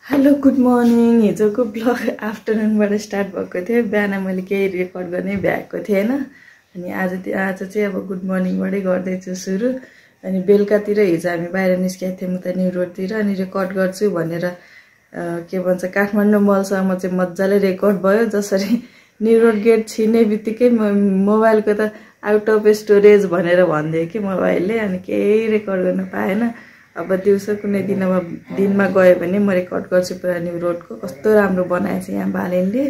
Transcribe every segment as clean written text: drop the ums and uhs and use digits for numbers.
Hello good morning. हिजोको blog आफ्टरनुनबाट start भएको थियो। बिहान मैले केही रेकर्ड गर्ने भ्याएको थिएन अनि आज चाहिँ अब गुड मर्निङबाटै गर्दैछु सुरु। अनि बेलुकातिर हिजो हामी बाहिर निस्केको थियौँ त न्यू रोडतिर अनि रेकर्ड गर्छु भनेर के भन्छ काठमाडौँ मलसँग चाहिँ मजाले रेकर्ड भयो। जसरी न्यू रोड गेट छिर्ने बित्तिकै मोबाइलको त आउट अफ स्टोरेज भनेर भनिदियो कि मोबाइलले, अनि केही रेकर्ड गर्न पाएन। अब दिउँसो कुनै दिनमा गयो भने म रेकर्ड गर्छु पुरा न्यू रोडको। कस्तो राम्रो बनाएछ यहाँ बालेनले,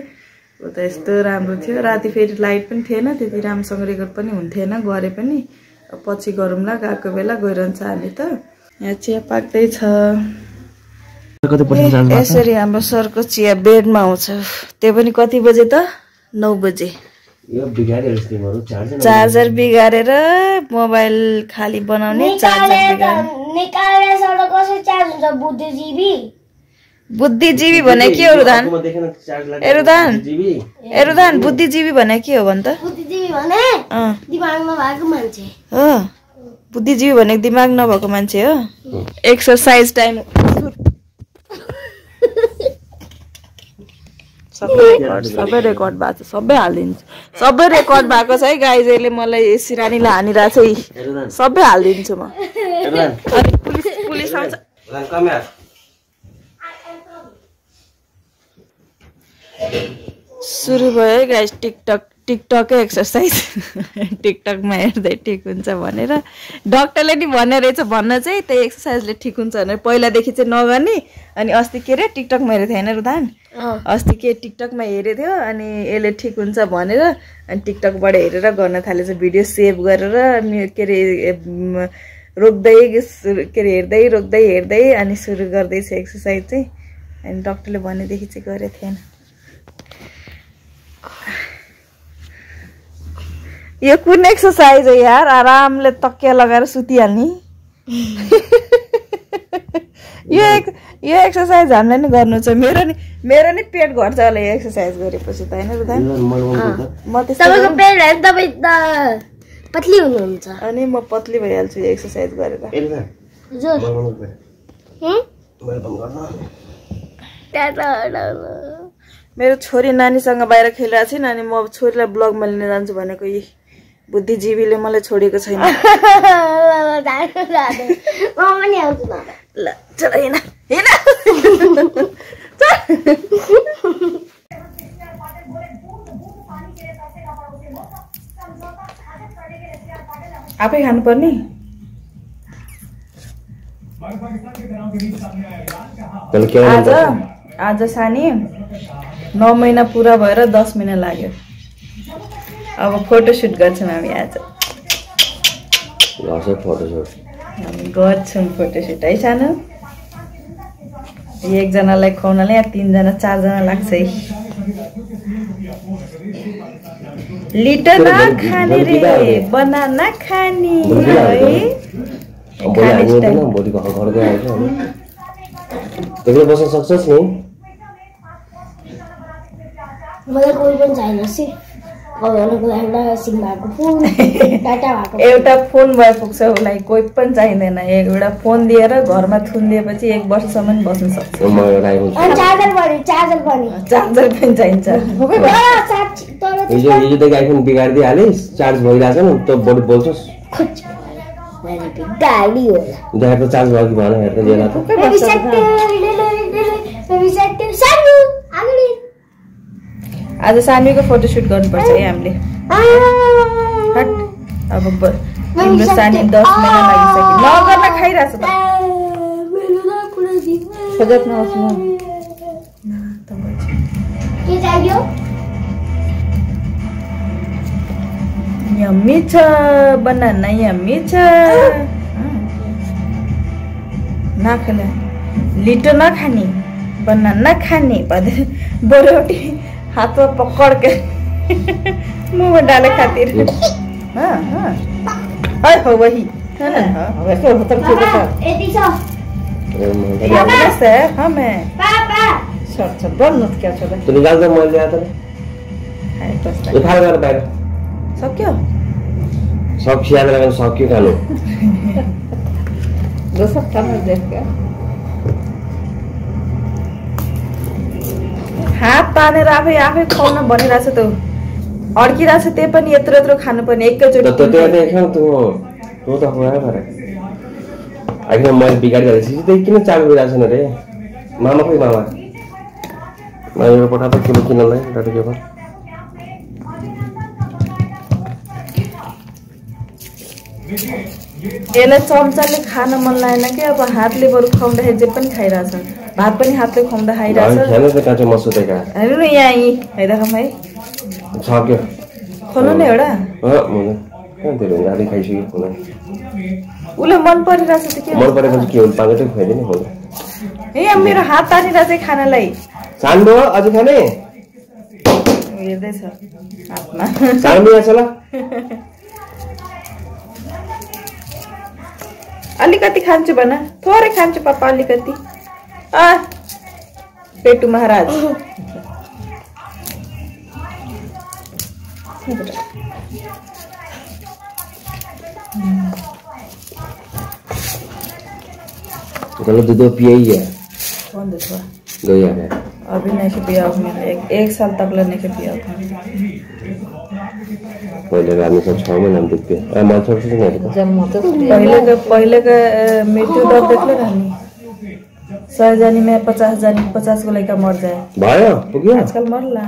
ऊ त यस्तो राम्रो थियो। राति फेरि लाइट पनि थिएन, त्यति राम्रोसँग रेकर्ड पनि हुन्थेन, गरे पनि पछि गरौँला, गएको बेला गइरहन्छ हामी त। यहाँ चिया पाक्दैछ यसरी। हाम्रो सरको चिया बेडमा आउँछ, त्यो पनि कति बजे त 9 बजे। चार्जर बिगारेर मोबाइल खाली बनाउने, बुद्धिजीवी भने के हो रुदान? रुदान बुद्धिजीवी भने के हो भन् त? बुद्धिजीवी भने दिमाग नभएको मान्छे हो। बुद्धिजीवी भने दिमाग नभएको मान्छे हो। एक्सरसाइज टाइम सबै रेकर्ड भएको छ, सबै हालिदिन्छु। सबै रेकर्ड भएको छ है गाइज। यसले मलाई सिरानीलाई हानिरहेको छ, सबै हालिदिन्छु म। पुलिस आउँछ। सुरु भयो है गाइज टिकटकै एक्सर्साइज। टिकटकमा हेर्दै ठिक हुन्छ भनेर डक्टरले नि भन्ने रहेछ, भन्न चाहिँ त्यही एक्सर्साइजले ठिक हुन्छ भनेर पहिलादेखि चाहिँ नगर्ने। अनि अस्ति के अरे टिकटकमा हेरेको थियो होइन रुदान? अस्ति के टिकटकमा हेरेको थियो अनि यसले ठिक हुन्छ भनेर अनि टिकटकबाट हेरेर गर्न थालेछ। भिडियो सेभ गरेर के अरे रोक्दै के अरे हेर्दै अनि सुरु गर्दैछ एक्सर्साइज चाहिँ। अनि डक्टरले भनेदेखि चाहिँ गरेको थिएन। यो कुन एक्सर्साइज हो यार? आरामले तकिया लगाएर सुतिहाल्ने। यो एक्सर्साइज हामीलाई नि गर्नु छ। मेरो नि पेट घट्छ होला यो एक्सर्साइज गरेपछि त होइन रुदान? म त्यस्तो पतली हुनुहुन्छ अनि म पतली भइहाल्छु यो एक्सर्साइज गरेर। मेरो छोरी नानीसँग बाहिर खेलिरहेको छिन् अनि म छोरीलाई ब्लगमा लिन जान्छु भनेको यी बुद्धिजीवीले मलाई छोडेको छैन। ल चल हिँड हिँड। आफै खानुपर्ने। आज सानी 9 महिना पुरा भएर 10 महिना लाग्यो। अब फोटोसुट गर्छौँ हामी आज। हामी गर्छौँ फोटोसुट है सानो। एकजनालाई खुवाउनलाई यहाँ 3 जना 4 जना लाग्छ है। लिटो नखाने रे बनाना खाने है। बस्न सक्छस् नि? मलाई कोही पनि छैन सि एउटा फोन भए पुग्छ उसलाई, कोही पनि चाहिँदैन। एउटा फोन दिएर घरमा थुनिदिएपछि 1 वर्षसम्म बस्न सक्छ। चार्जर पनि चाहिन्छ। हिजोदेखि आइफोन बिगारिदिइहालिस्, चार्ज भइरहेछ नि त बढी बोल्छस्। देखाएको चार्ज भयो कि भएन हेर त लिएर आज सानीको फोटोसुट गर्नुपर्छ है हामीले। हट अब तिम्रो सानी 10 महिना लागिसक्यो। नगर्न खाइरहेछ त खोजत नहोस् यम्मी छ बनाना, यम्मी छ। नखाने लिटो नखाने बनाना खाने भनेर बोरोटी हातमा पकड़ के मुँह में डाले खातिर। हाँ हो वही है ना? वैसे होता है हाँ मैं चल बोल मत क्या चला तो निकाल दो मोबाइल आता है ये फाड़ कर बैठ सक्यो सब खियाएर लगाउन सक्यो खानु दोस्रो खाना देख के हात तानेर आफै आफै खुवाउन भनिरहेछ त अड्किरहेछ त्यही पनि यत्रो यत्रो खानुपर्ने एकैचोटि तो त्यो देख्यौ तँ त खुवायो भरे आखिर मैले बिगाडिरहेको छु त्यही किन चालु गरिरहेको छैन रे मामा खोइ मामा मैले पठाएको किलो किनलाई डाटा के भयो यसलाई चम्चाले खान मन लागेन कि अब हातले बरु खुवाउँदाखेरि जे पनि खाइरहेछ भात पनि हातले खुवाउँदा खाइरहेछ खानु त काँचो मसुतेका हेर्नु न यहाँ यी हैदखम है सक्यो खोल्नु न एउटा कहाँ धेरै गाडी खाइसक्यो खोला उसलाई मन परिरहेछ त के मन परेपछि के हुन्छ पाँचवटै खुवाइदिने खोला ए मेरो हात तानिरहेछ खानालाई सानो अझै खाने हेर्दैछ हातमा सानो छ ल अलिकति खान्छु भन थोरै खान्छु पापा अलिकति पेटु महाराज चलो दूध पिया ही है कौन दूसरा दो यार है अभी नहीं पिया उसने एक साल तक नहीं पिया था पहले आदमी सब 6 महीना में दूध पिया मैं छोड़ से नहीं पहले का मृत्यु दर देख ले रानी 100 जानी में 50 को लड़का मर जाए भाया हो गया आजकल मरला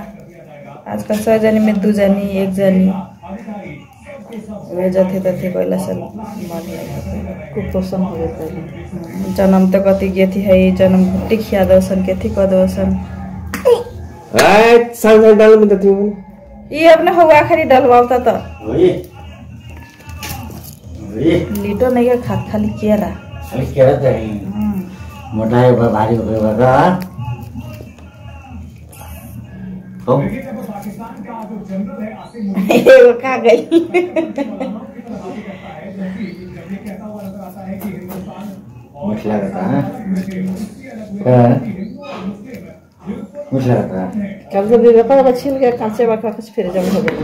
आजकल 100 जानी में 2 जानी 1 जानी वे जथे तथे पहिला सब मरला कुपोषण हो गए जन्म त कति गेथी है जन्म घुट्टी खिया दसन केथी क दसन साल डाल में तो थी ये अपने हुआ खरी डलवाता तो लीटो नहीं का खाली केरा चाहिए मोटा है भारी हो गया वो खा गई मुश्किल लगता है मुश्किल लगता है कब जब भी पता छिल के कांचे बाका कुछ फिर जब हो गया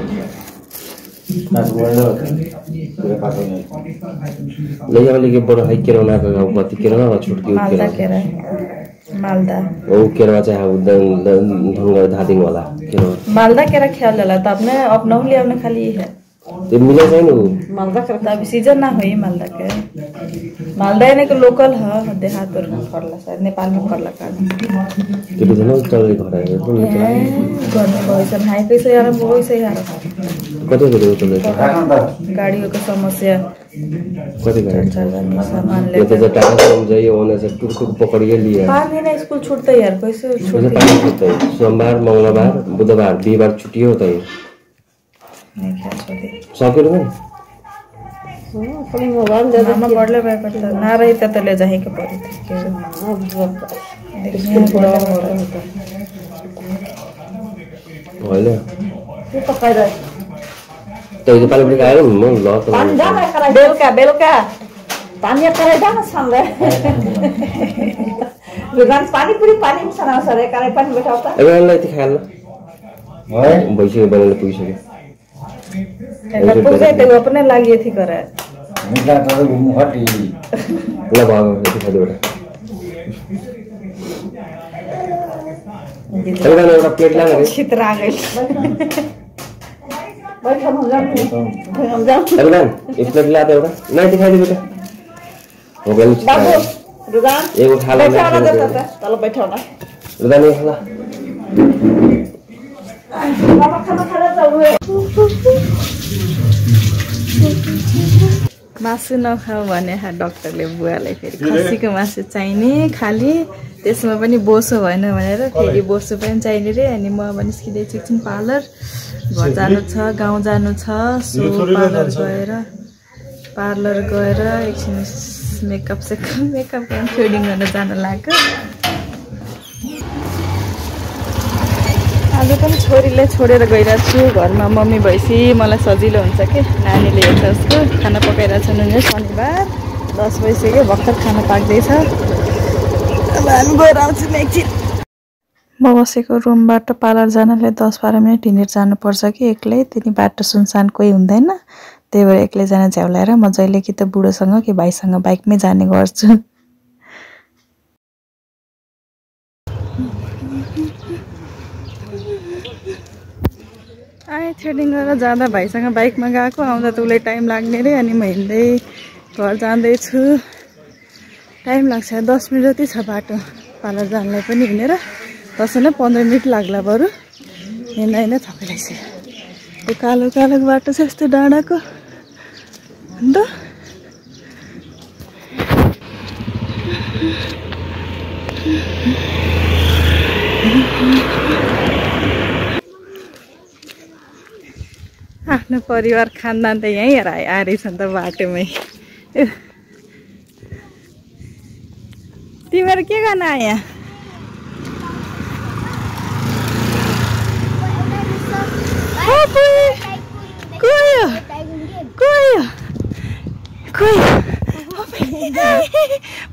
ले वाले के बड़ा हाई केरला का बाती केरला का छुटकी मालदा केरा मालदा वो केरला चाहे वो ढंग धादिंग वाला केरला मालदा केरा ख्याल लला तब ने अपना लिए अपने खाली है ये मिला चाहिए ना मालदा केरा तब सीजन ना होई मालदा के मालदा ने के लोकल है देहात और फरला शायद नेपाल में फरला का तो तो ना चल रही घर है तो घर में भइसन हाई कैसे यार वो से यार कते बजे चल रही गाड़ियों का समस्या कते गाड़ी सामान ये तो जो टाटा से जाइए ओने से टुक पकड़िए लिए 5 महीना स्कूल छूटता यार कैसे छूटता सोमवार मंगलवार बुधवार बीवार छुट्टी होता है नहीं क्या छोड़े सकेर में अपनी मोबाइल दे मामा पढ़ले बे करता ना रही त ले जाही के पड़ी के देखिए बड़ा होता बोले तू तो कह रहा तो ये पाले भी आयो म ल त बेलका पानी करे जाना छानले रुगान पानी पूरी पानी में छना सरे करे पानी बैठाउता अब लाई त खाल है बैसे बनाले पुगिसक्यो पुगे तो अपने लागि थी करे मुश्किल तो हटी ल भाग यति खाली बेटा एउटा एउटा प्लेट ला रे छितरा गई बैठ हम जाम एउटा एक प्लेट ला त एउटा नाइ दिखाइ दे बेटा हो गयो बाबू रुगान एगो खा ला बैठाउना देता चल बैठाउना रुगान एक खा ला बाबा खाना चल्नु मासु नखाऊ भने डाक्टरले बुवालाई फेरि खसीको मासु चाहिने खाली त्यसमा पनि बोसो भएन भनेर फेरि बोसो पनि चाहिने रे अनि म निस्किँदैछु एकछिन पार्लर घर जानु छ गाउँ जानु छ सो पार्लर गएर एकछिन मेकअप थ्रेडिङ गर्न जान लाग्यो आज पनि छोरीलाई छोडेर गइरहेको छु घरमा मम्मी भएपछि मलाई सजिलो हुन्छ कि नानीले हेर्छ उसको खाना पकाइरहेको छ नुन शनिबार 10 बजिसक्यो भर्खर खाना पाक्दैछ अब हामी गएर आउँछौँ एकछिन म बसेको रुमबाट पार्लर जानलाई 10-12 मिनट हिँडेर जानुपर्छ कि एक्लै त्यति बाटो सुनसान कोही हुँदैन त्यही भएर एक्लै जान झ्याउलाएर म जहिले कि त बुढोसँग कि भाइसँग बाइकमै जाने गर्छु थ्रेडिङ गरेर जाँदा भाइसँग बाइकमा गएको आउँदा त उसलाई टाइम लाग्ने रे अनि म हिँड्दै घर जाँदैछु टाइम लाग्छ 10 मिनट जति छ बाटो पार्लर जानलाई पनि हिँडेर 10 न 15 मिनट लाग्ला बरु हिँड्दा हिँड्दा थकिरहेछ यो कालो कालो बाटो छ यस्तो डाँडाको अन्त आफ्नो परिवार खानदान त यहीँ आएछ नि त बाटोमै तिमीहरू के गर्न आयो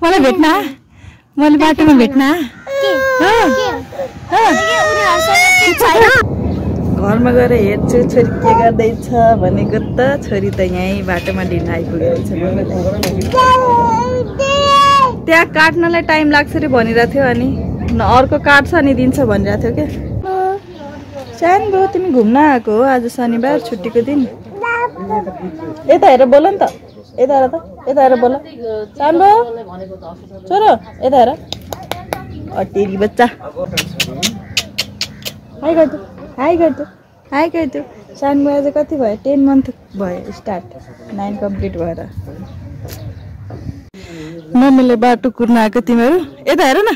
मलाई भेट्न मैले बाटोमा भेट्न घरमा गएर हेर्छु छोरी के गर्दैछ भनेको त छोरी त यहीँ बाटोमा लिन आइपुगेको छ त्यहाँ काट्नलाई टाइम लाग्छ रे भनिरहेको थियो अनि अर्को काट्छ अनि दिन्छ भनिरहेको थियो क्या सानो बाउ तिमी घुम्न आएको हो आज शनिबार छुट्टीको दिन यता हेर बोल नि त यता हेर बोल सानो छोरो यता हेर अटेरी बच्चा हाई गर्छु सानो बाउ चाहिँ कति भयो 10 मन्थ भयो स्टार्ट 9 कम्प्लिट भएर मम्मीले बाटो कुर्न आएको तिमीहरू यता हेर न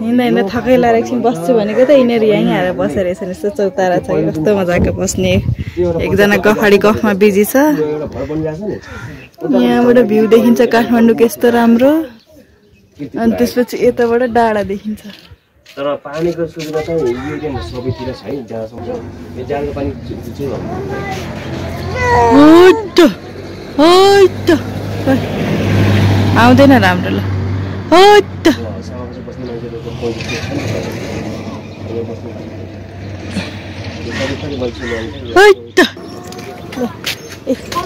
हिँड्दा हिँड्दा थकै लागेर एकछिन बस्छु भनेको त यिनीहरू यहीँ आएर बसेर रहेछन् यस्तो चौतारा छ कस्तो मजाको बस्ने एकजना गफाडी गफमा बिजी छ यहाँबाट भ्यू देखिन्छ काठमाडौँको यस्तो राम्रो अनि त्यसपछि यताबाट डाँडा देखिन्छ तर पानीको सुविधा चाहिँ यो दिन सबैतिर छ है जहाँसम्म यो जाडो पानी आउँदैन राम्रो ल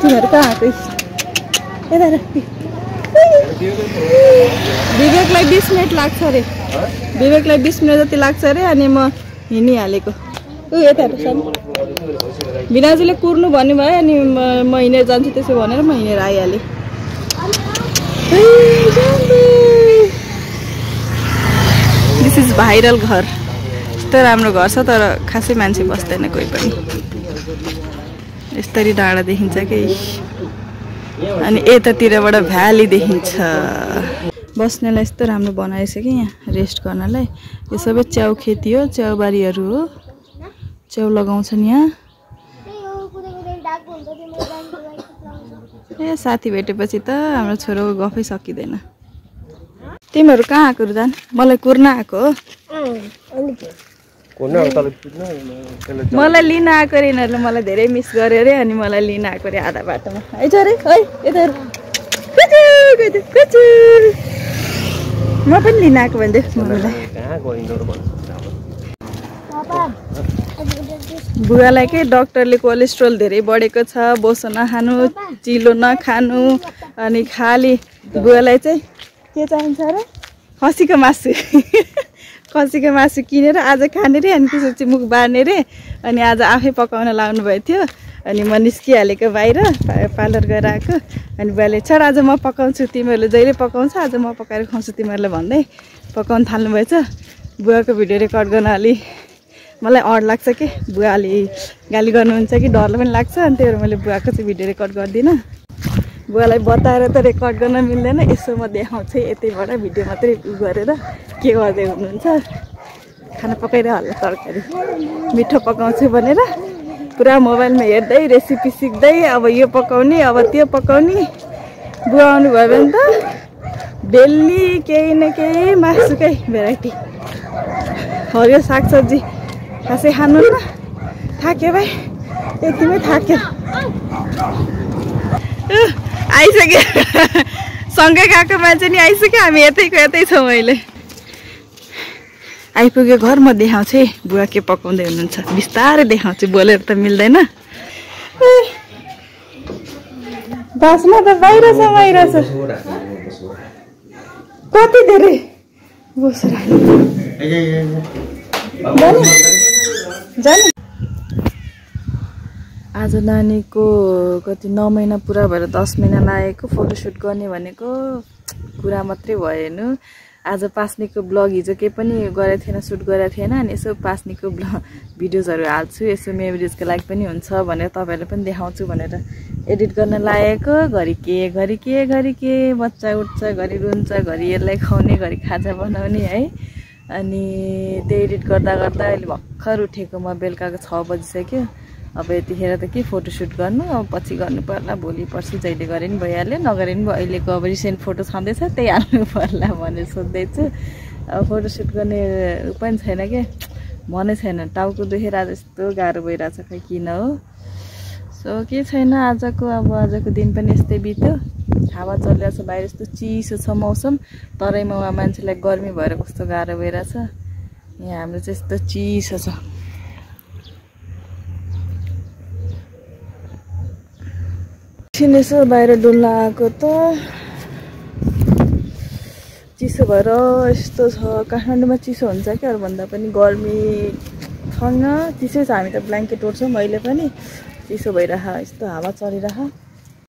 तिमीहरू कहाँ आएको विवेकलाई 20 मिनट लाग्छ अरे विवेकलाई 20 मिनट जति लाग्छ अरे अनि म हिँडिहालेको यता बिनाजुले कुर्नु भन्नुभयो अनि म हिँडेर जान्छु त्यसो भनेर म हिँडेर आइहालेँ दिस इज भाइरल घर यस्तो राम्रो घर छ तर खासै मान्छे बस्दैन कोही पनि यस्तरी डाँडा देखिन्छ कि अनि यतातिरबाट भ्याली देखिन्छ बस्नेलाई यस्तो राम्रो बनाएछ कि यहाँ रेस्ट गर्नलाई यो सबै च्याउ खेती हो च्याउबारीहरू हो च्याउ लगाउँछन् यहाँ ए साथी भेटेपछि त हाम्रो छोरोको गफै सकिँदैन तिमीहरू कहाँ आएको रुदान मलाई कुर्न आएको हो मलाई लिन आएको अरे यिनीहरूले मलाई धेरै मिस गर्यो अरे अनि मलाई लिन आएको अरे आधा बाटोमा आइज अरे है यता म पनि लिन आएको भन्दैछु मम्मीलाई बुवालाई के डाक्टरले कोलेस्ट्रोल धेरै बढेको छ बोसो नखानु चिलो नखानु अनि खाली बुवालाई चाहिँ के चाहिन्छ र खसीको मासु खसीको मासु किनेर आज खाने रे अनि त्यसपछि मुख बार्ने रे अनि आज आफै पकाउन लाउनु भएको थियो अनि म निस्किहालेको बाहिर पार्लर गएर आएको अनि बुवाले छोड आज म पकाउँछु तिमीहरूले जहिले पकाउँछ आज म पकाएर खुवाउँछु तिमीहरूलाई भन्दै पकाउन थाल्नुभएछ बुवाको भिडियो रेकर्ड गर्न अलि मलाई अड लाग्छ कि बुवाले गाली गर्नुहुन्छ कि डर पनि लाग्छ अनि त्यही भएर मैले बुवाको चाहिँ भिडियो रेकर्ड गर्दिनँ बुवालाई बताएर त रेकर्ड गर्न मिल्दैन यसो म देखाउँछु यतैबाट भिडियो मात्रै गरेर के गर्दै हुनुहुन्छ खाना पकाएर हल्ला तरकारी मिठो पकाउँछु भनेर पुरा मोबाइलमा हेर्दै रेसिपी सिक्दै अब यो पकाउने अब त्यो पकाउने बुवा आउनुभयो भने त डेली केही न केही मासुकै भेराइटी हरियो सागसब्जी खासै खानु न थाक्यो भाइ यतिमै थाक्यो आइसक्यो सँगै गएको मान्छे नि आइसक्यो हामी यतैको यतै छौँ अहिले आइपुग्यो घर म देखाउँछु है बुवा के पकाउँदै हुनुहुन्छ बिस्तारै देखाउँछु बोलेर त मिल्दैन बास्ना त बाहिर छ कति धेरै बसेर जाने आज नानीको कति 9 महिना पुरा भएर 10 महिना लागेको फोटोसुट गर्ने भनेको कुरा मात्रै भएन। आज पास्नेको ब्लग हिजो के पनि गरेको थिएन, सुट गरेको थिएन। अनि यसो पास्नेको भिडियोजहरू हाल्छु, यसो मेमोरिजको लागि पनि हुन्छ भनेर तपाईँहरूलाई पनि देखाउँछु भनेर एडिट गर्न लागेको। घरि के बच्चा उठ्छ, घरि रुन्छ, घरि यसलाई खुवाउने, घरि खाजा बनाउने है। अनि त्यो एडिट गर्दा गर्दा अहिले भर्खर उठेको म, बेलुकाको 6 बजिसक्यो। अब यतिखेर त के फोटोसुट गर्नु, अब पछि गर्नु पर्ला, भोलि पर्सि जहिले गरे नि भइहाल्यो, नगरे नि भयो। अहिलेको अब रिसेन्ट फोटो छँदैछ त्यही हाल्नु पर्ला भनेर सोच्दैछु। अब फोटोसुट गर्ने पनि छैन क्या, मनै छैन, टाउको दुखेर आज यस्तो गाह्रो भइरहेछ खै किन हो। सो के छैन, आजको दिन पनि यस्तै बित्यो। हावा चलिरहेछ बाहिर, यस्तो चिसो छ मौसम, तराईमा उहाँ मान्छेलाई गर्मी भएर कस्तो गाह्रो भइरहेछ। यहाँ हाम्रो चाहिँ यस्तो चिसो छ। यसो बाहिर डुल्न आएको त चिसो भएर यस्तो छ। काठमाडौँमा चिसो हुन्छ क्या, अरूभन्दा पनि गर्मी छैन, चिसै छ। हामी त ब्ल्याङ्केट ओढ्छौँ, अहिले पनि चिसो भइरह, यस्तो हावा चलिरह।